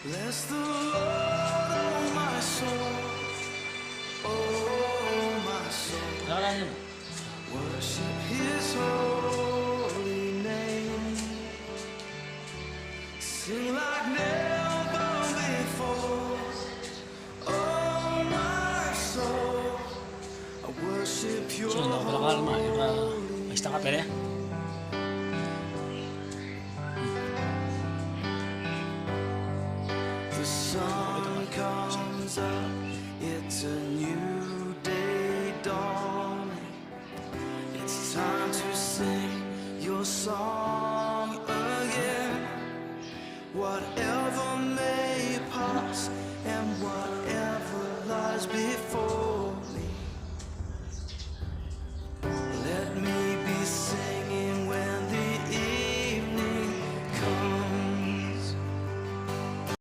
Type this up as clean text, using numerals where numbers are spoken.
Bless the Lord, oh my soul, oh my soul. Worship His holy name. Sing like never before. Oh my soul, I worship Your holy name. The sun comes up, it's a new day dawning. It's time to sing your song.